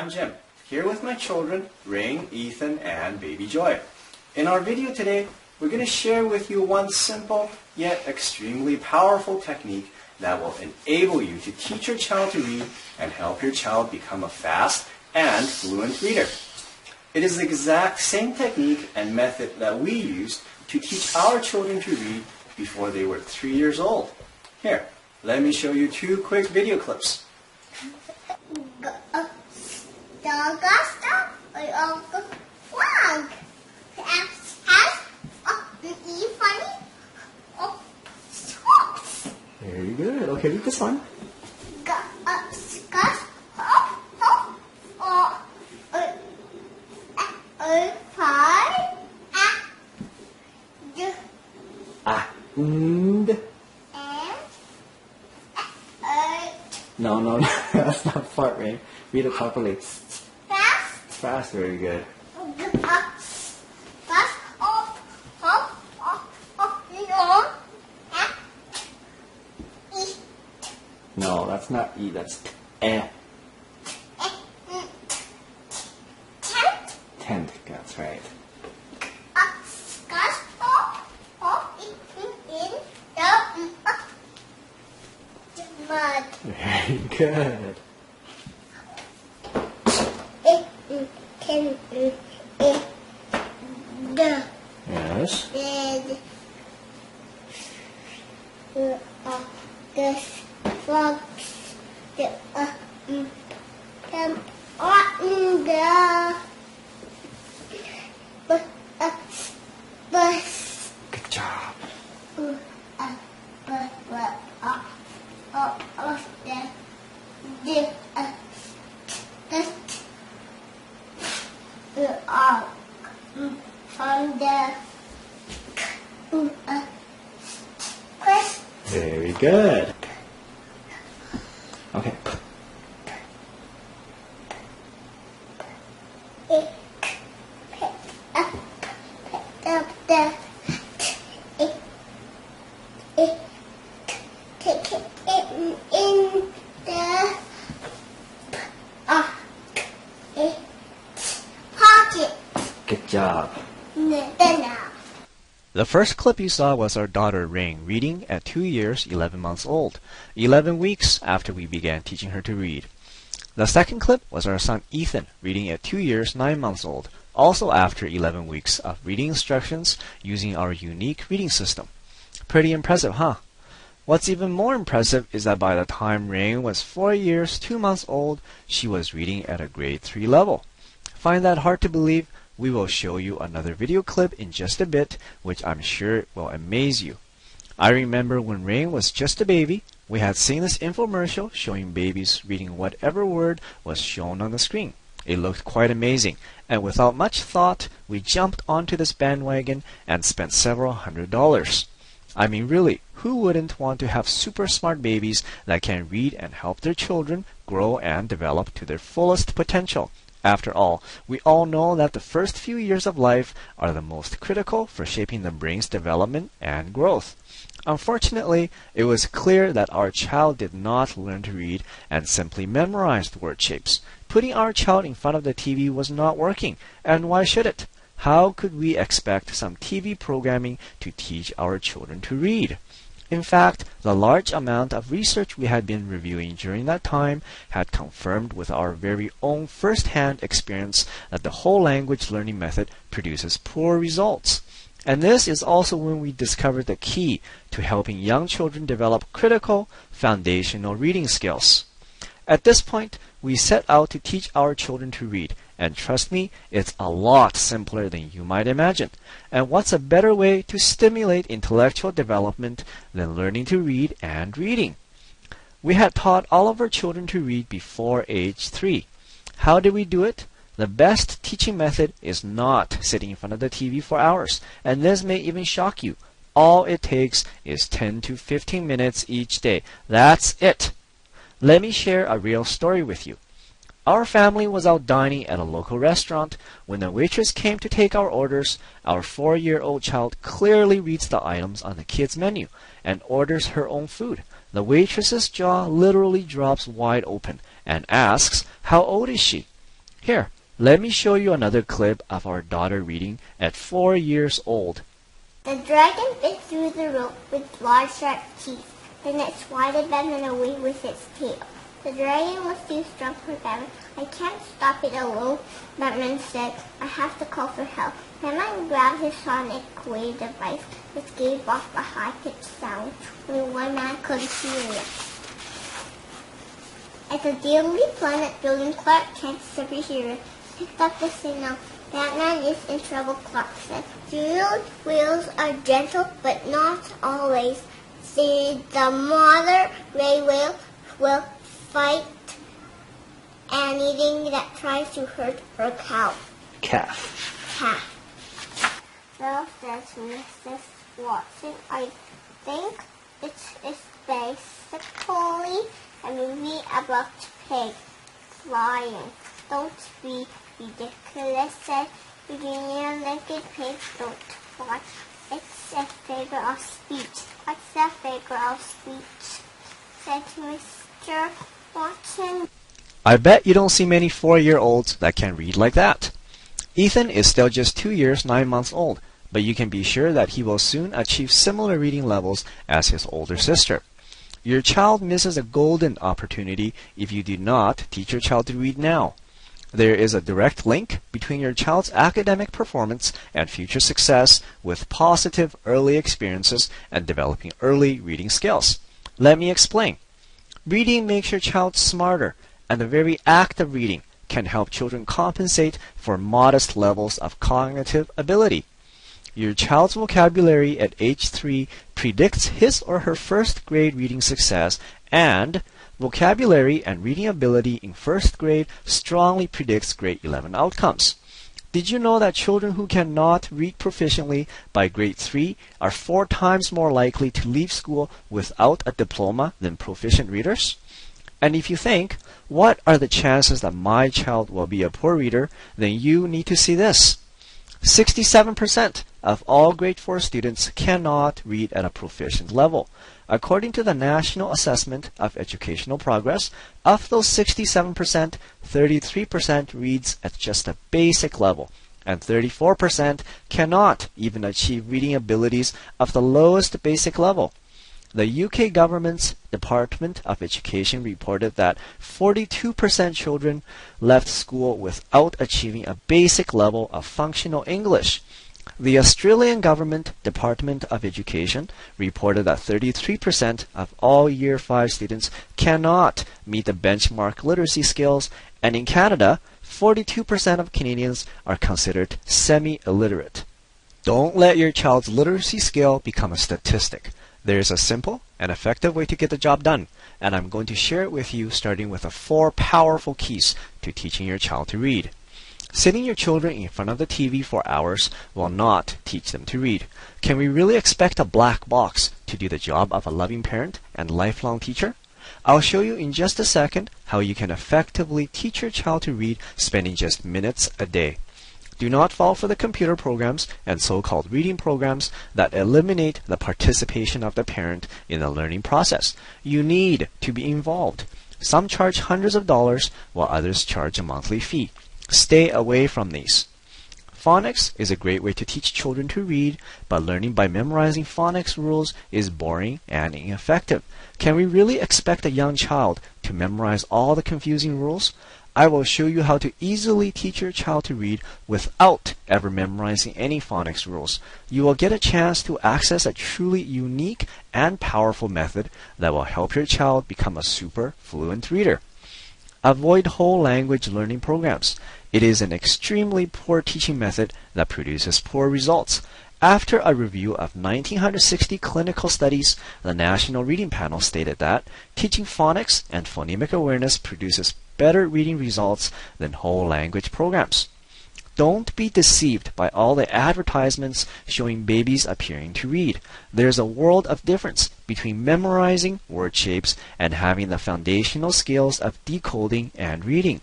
I'm Jim, here with my children, Rain, Ethan, and baby Joy. In our video today, we're going to share with you one simple yet extremely powerful technique that will enable you to teach your child to read and help your child become a fast and fluent reader. It is the exact same technique and method that we used to teach our children to read before they were 3 years old. Here, let me show you 2 quick video clips. Very good. Okay, read this one. No, that's not fart, right? Read it properly. Fast, very good. No, that's not E, that's eh. Tent, that's right. Very good. Yes. Good job. Very good. Okay. Good job. The first clip you saw was our daughter Rain reading at 2 years, 11 months old, 11 weeks after we began teaching her to read. The second clip was our son Ethan reading at 2 years, 9 months old, also after 11 weeks of reading instructions using our unique reading system. Pretty impressive, huh? What's even more impressive is that by the time Rain was 4 years, 2 months old, she was reading at a grade 3 level. Find that hard to believe? We will show you another video clip in just a bit, which I'm sure will amaze you. I remember when Rain was just a baby, we had seen this infomercial showing babies reading whatever word was shown on the screen. It looked quite amazing, and without much thought, we jumped onto this bandwagon and spent several $100s. I mean, really, who wouldn't want to have super smart babies that can read and help their children grow and develop to their fullest potential? After all, we all know that the first few years of life are the most critical for shaping the brain's development and growth. Unfortunately, it was clear that our child did not learn to read and simply memorized word shapes. Putting our child in front of the TV was not working, and why should it? How could we expect some TV programming to teach our children to read? In fact, the large amount of research we had been reviewing during that time had confirmed with our very own first-hand experience that the whole language learning method produces poor results. And this is also when we discovered the key to helping young children develop critical, foundational reading skills. At this point, we set out to teach our children to read, and trust me, it's a lot simpler than you might imagine. And what's a better way to stimulate intellectual development than learning to read and reading? We had taught all of our children to read before age 3. How did we do it? The best teaching method is not sitting in front of the TV for hours, and this may even shock you. All it takes is 10 to 15 minutes each day. That's it. Let me share a real story with you. Our family was out dining at a local restaurant. When the waitress came to take our orders, our 4-year-old child clearly reads the items on the kids' menu and orders her own food. The waitress's jaw literally drops wide open and asks, "How old is she?" Here, let me show you another clip of our daughter reading at 4 years old. The dragon bit through the rope with large sharp teeth, then it swatted Batman away with its tail. The dragon was too strong for Batman. I can't stop it alone, Batman said. I have to call for help. Batman grabbed his sonic wave device, which gave off a high-pitched sound. Only one man could hear it. At the Daily Planet building, Clark Kent, superhero, picked up the signal. Batman is in trouble, Clark said. Field wheels are gentle, but not always. The mother gray whale will fight anything that tries to hurt her calf. Well, says Mrs. Watson, I think it is basically a movie about pigs flying. Don't be ridiculous, said Virginia. Naked pigs don't fly. It's a figure of speech. What's a figure of speech? Said Mr. Watson. I bet you don't see many 4-year-olds that can read like that. Ethan is still just 2 years, 9 months old, but you can be sure that he will soon achieve similar reading levels as his older sister. Your child misses a golden opportunity if you do not teach your child to read now. There is a direct link between your child's academic performance and future success with positive early experiences and developing early reading skills. Let me explain. Reading makes your child smarter, and the very act of reading can help children compensate for modest levels of cognitive ability. Your child's vocabulary at age 3 predicts his or her first grade reading success, and vocabulary and reading ability in first grade strongly predicts grade 11 outcomes. Did you know that children who cannot read proficiently by grade 3 are 4 times more likely to leave school without a diploma than proficient readers? And if you think, what are the chances that my child will be a poor reader, then you need to see this. 67% of all grade 4 students cannot read at a proficient level. According to the National Assessment of Educational Progress, of those 67%, 33% reads at just a basic level, and 34% cannot even achieve reading abilities of the lowest basic level. The UK government's Department of Education reported that 42% children left school without achieving a basic level of functional English. The Australian Government Department of Education reported that 33% of all Year 5 students cannot meet the benchmark literacy skills, and in Canada, 42% of Canadians are considered semi-illiterate. Don't let your child's literacy skill become a statistic. There is a simple and effective way to get the job done, and I'm going to share it with you starting with the 4 powerful keys to teaching your child to read. Sitting your children in front of the TV for hours will not teach them to read. Can we really expect a black box to do the job of a loving parent and lifelong teacher? I'll show you in just a second how you can effectively teach your child to read spending just minutes a day. Do not fall for the computer programs and so-called reading programs that eliminate the participation of the parent in the learning process. You need to be involved. Some charge hundreds of dollars while others charge a monthly fee. Stay away from these. Phonics is a great way to teach children to read, but learning by memorizing phonics rules is boring and ineffective. Can we really expect a young child to memorize all the confusing rules? I will show you how to easily teach your child to read without ever memorizing any phonics rules. You will get a chance to access a truly unique and powerful method that will help your child become a super fluent reader. Avoid whole language learning programs. It is an extremely poor teaching method that produces poor results. After a review of 1960 clinical studies, the National Reading Panel stated that teaching phonics and phonemic awareness produces better reading results than whole language programs. Don't be deceived by all the advertisements showing babies appearing to read. There's a world of difference between memorizing word shapes and having the foundational skills of decoding and reading.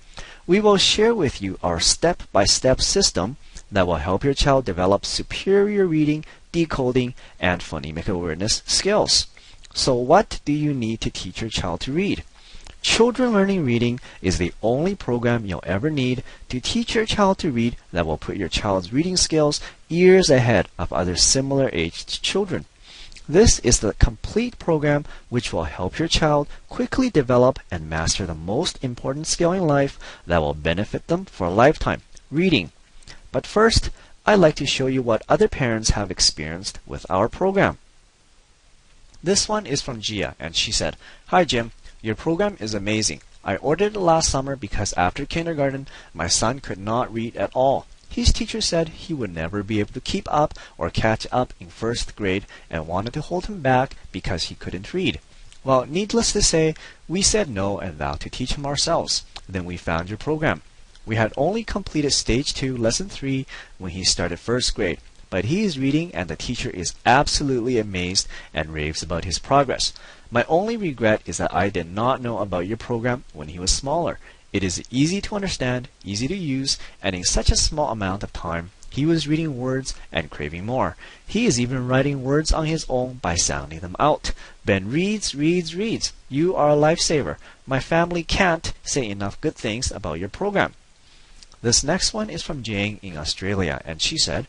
We will share with you our step-by-step system that will help your child develop superior reading, decoding, and phonemic awareness skills. So what do you need to teach your child to read? Children Learning Reading is the only program you'll ever need to teach your child to read that will put your child's reading skills years ahead of other similar aged children. This is the complete program which will help your child quickly develop and master the most important skill in life that will benefit them for a lifetime, reading. But first, I'd like to show you what other parents have experienced with our program. This one is from Gia, and she said, "Hi Jim, your program is amazing. I ordered it last summer because after kindergarten, my son could not read at all. His teacher said he would never be able to keep up or catch up in first grade and wanted to hold him back because he couldn't read. Well, needless to say, we said no and vowed to teach him ourselves. Then we found your program. We had only completed stage 2, lesson 3 when he started first grade, but he is reading and the teacher is absolutely amazed and raves about his progress. My only regret is that I did not know about your program when he was smaller. It is easy to understand, easy to use, and in such a small amount of time, he was reading words and craving more. He is even writing words on his own by sounding them out. Ben reads, reads, reads. You are a lifesaver. My family can't say enough good things about your program." This next one is from Jane in Australia, and she said,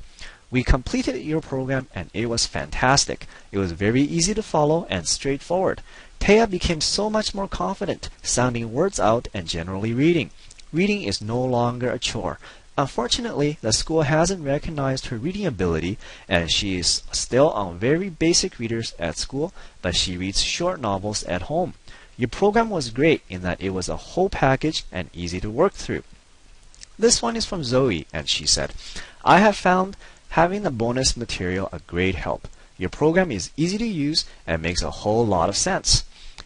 "We completed your program and it was fantastic. It was very easy to follow and straightforward. Taya became so much more confident, sounding words out and generally reading. Reading is no longer a chore. Unfortunately, the school hasn't recognized her reading ability, and she is still on very basic readers at school, but she reads short novels at home. Your program was great in that it was a whole package and easy to work through." This one is from Zoe, and she said, "I have found having the bonus material a great help. Your program is easy to use and makes a whole lot of sense.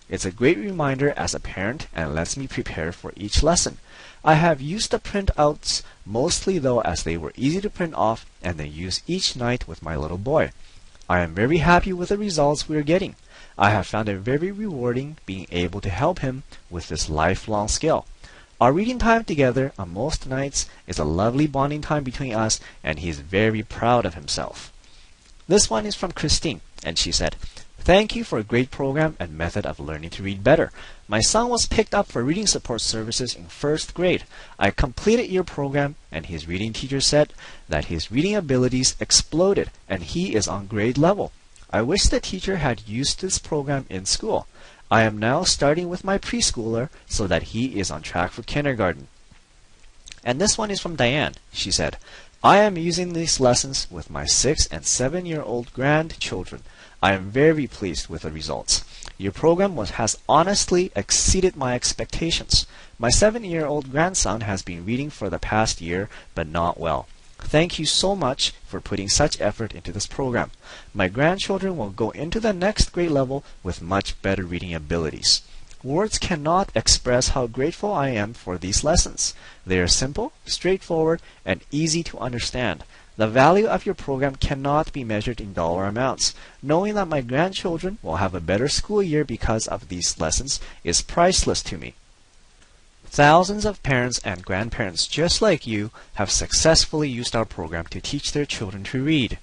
It's a great reminder as a parent and lets me prepare for each lesson. I have used the printouts mostly though as they were easy to print off and then use each night with my little boy. I am very happy with the results we are getting. I have found it very rewarding being able to help him with this lifelong skill. Our reading time together on most nights is a lovely bonding time between us, and he is very proud of himself." This one is from Christine, and she said, "Thank you for a great program and method of learning to read better. My son was picked up for reading support services in first grade. I completed your program, and his reading teacher said that his reading abilities exploded, and he is on grade level. I wish the teacher had used this program in school. I am now starting with my preschooler so that he is on track for kindergarten." And this one is from Diane. She said, "I am using these lessons with my 6 and 7-year-old grandchildren. I am very pleased with the results. Your program has honestly exceeded my expectations. My 7-year-old grandson has been reading for the past year, but not well. Thank you so much for putting such effort into this program. My grandchildren will go into the next grade level with much better reading abilities. Words cannot express how grateful I am for these lessons. They are simple, straightforward, and easy to understand. The value of your program cannot be measured in dollar amounts. Knowing that my grandchildren will have a better school year because of these lessons is priceless to me." Thousands of parents and grandparents just like you have successfully used our program to teach their children to read.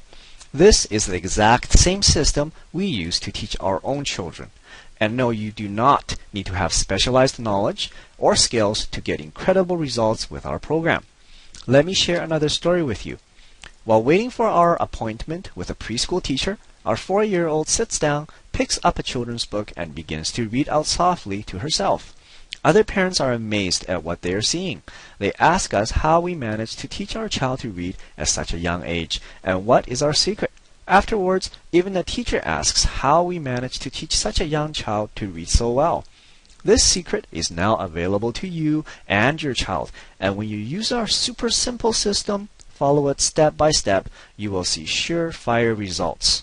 This is the exact same system we use to teach our own children. And no, you do not need to have specialized knowledge or skills to get incredible results with our program. Let me share another story with you. While waiting for our appointment with a preschool teacher, our 4-year-old sits down, picks up a children's book, and begins to read out softly to herself. Other parents are amazed at what they are seeing. They ask us how we manage to teach our child to read at such a young age, and what is our secret. Afterwards, even the teacher asks how we manage to teach such a young child to read so well. This secret is now available to you and your child, and when you use our super simple system, follow it step by step, you will see surefire results.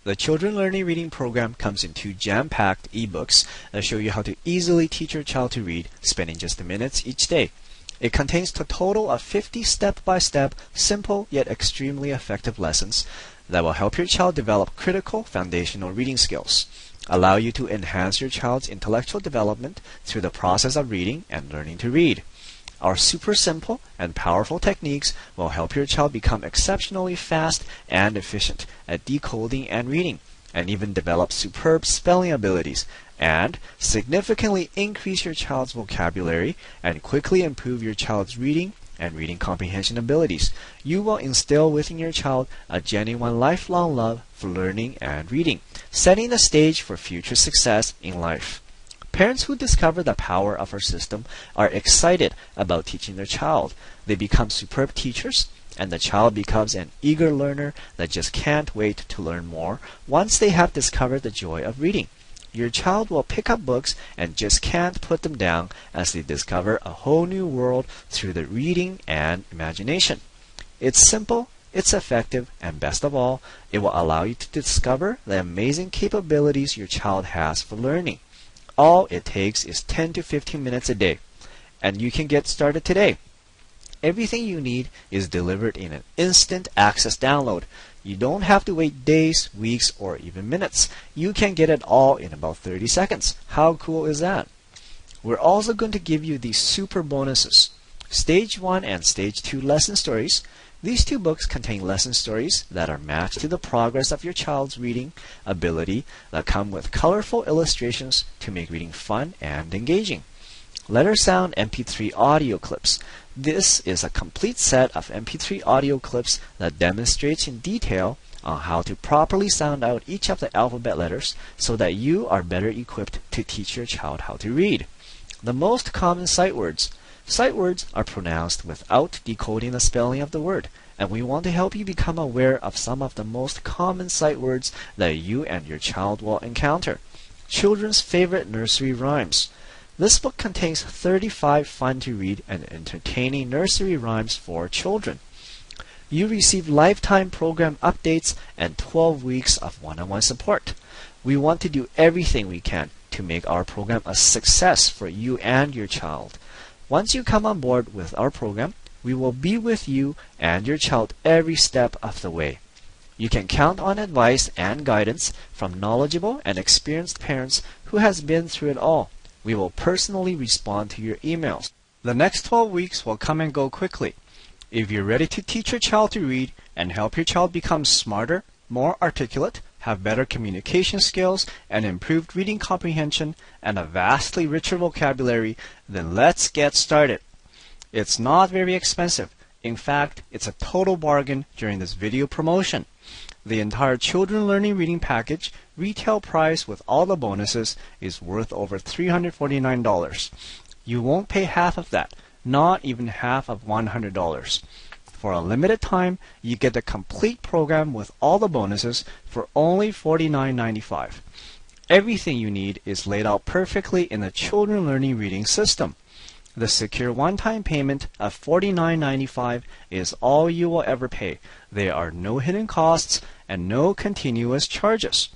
The Children Learning Reading program comes in 2 jam-packed ebooks that show you how to easily teach your child to read, spending just minutes each day. It contains a total of 50 step-by-step, simple yet extremely effective lessons that will help your child develop critical foundational reading skills, allow you to enhance your child's intellectual development through the process of reading and learning to read. Our super simple and powerful techniques will help your child become exceptionally fast and efficient at decoding and reading. and even develop superb spelling abilities, and significantly increase your child's vocabulary and quickly improve your child's reading and reading comprehension abilities. You will instill within your child a genuine lifelong love for learning and reading, setting the stage for future success in life. Parents who discover the power of our system are excited about teaching their child. They become superb teachers, and the child becomes an eager learner that just can't wait to learn more once they have discovered the joy of reading. Your child will pick up books and just can't put them down as they discover a whole new world through the reading and imagination. It's simple, it's effective, and best of all, it will allow you to discover the amazing capabilities your child has for learning. All it takes is 10 to 15 minutes a day, and you can get started today. Everything you need is delivered in an instant access download. You don't have to wait days, weeks, or even minutes. You can get it all in about 30 seconds. How cool is that? We're also going to give you these super bonuses. Stage 1 and Stage 2 lesson stories. These two books contain lesson stories that are matched to the progress of your child's reading ability that come with colorful illustrations to make reading fun and engaging. Letter Sound MP3 audio clips. This is a complete set of MP3 audio clips that demonstrates in detail on how to properly sound out each of the alphabet letters so that you are better equipped to teach your child how to read. The most common sight words. Sight words are pronounced without decoding the spelling of the word, and we want to help you become aware of some of the most common sight words that you and your child will encounter. Children's favorite nursery rhymes. This book contains 35 fun-to-read and entertaining nursery rhymes for children. You receive lifetime program updates and 12 weeks of one-on-one support. We want to do everything we can to make our program a success for you and your child. Once you come on board with our program, we will be with you and your child every step of the way. You can count on advice and guidance from knowledgeable and experienced parents who has been through it all. We will personally respond to your emails. The next 12 weeks will come and go quickly. If you're ready to teach your child to read and help your child become smarter, more articulate, have better communication skills, and improved reading comprehension, and a vastly richer vocabulary, then let's get started. It's not very expensive. In fact, it's a total bargain during this video promotion. The entire Children Learning Reading Package, retail price with all the bonuses, is worth over $349. You won't pay half of that, not even half of $100. For a limited time, you get the complete program with all the bonuses for only $49.95. Everything you need is laid out perfectly in the Children Learning Reading system. The secure one-time payment of $49.95 is all you will ever pay. There are no hidden costs and no continuous charges.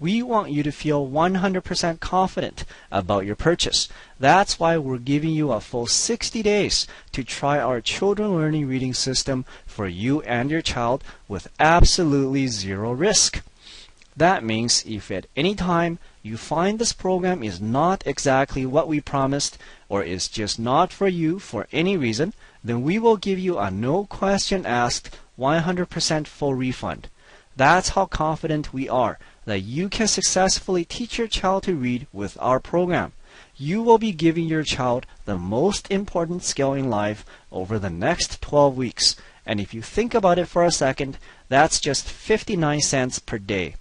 We want you to feel 100% confident about your purchase. That's why we're giving you a full 60 days to try our Children Learning Reading system for you and your child with absolutely zero risk. That means if at any time you find this program is not exactly what we promised or is just not for you for any reason, then we will give you a no question asked 100% full refund. That's how confident we are that you can successfully teach your child to read with our program. You will be giving your child the most important skill in life over the next 12 weeks. And if you think about it for a second, that's just 59 cents per day.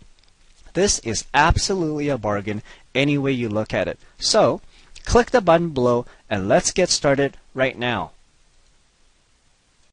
This is absolutely a bargain any way you look at it. So, click the button below and let's get started right now.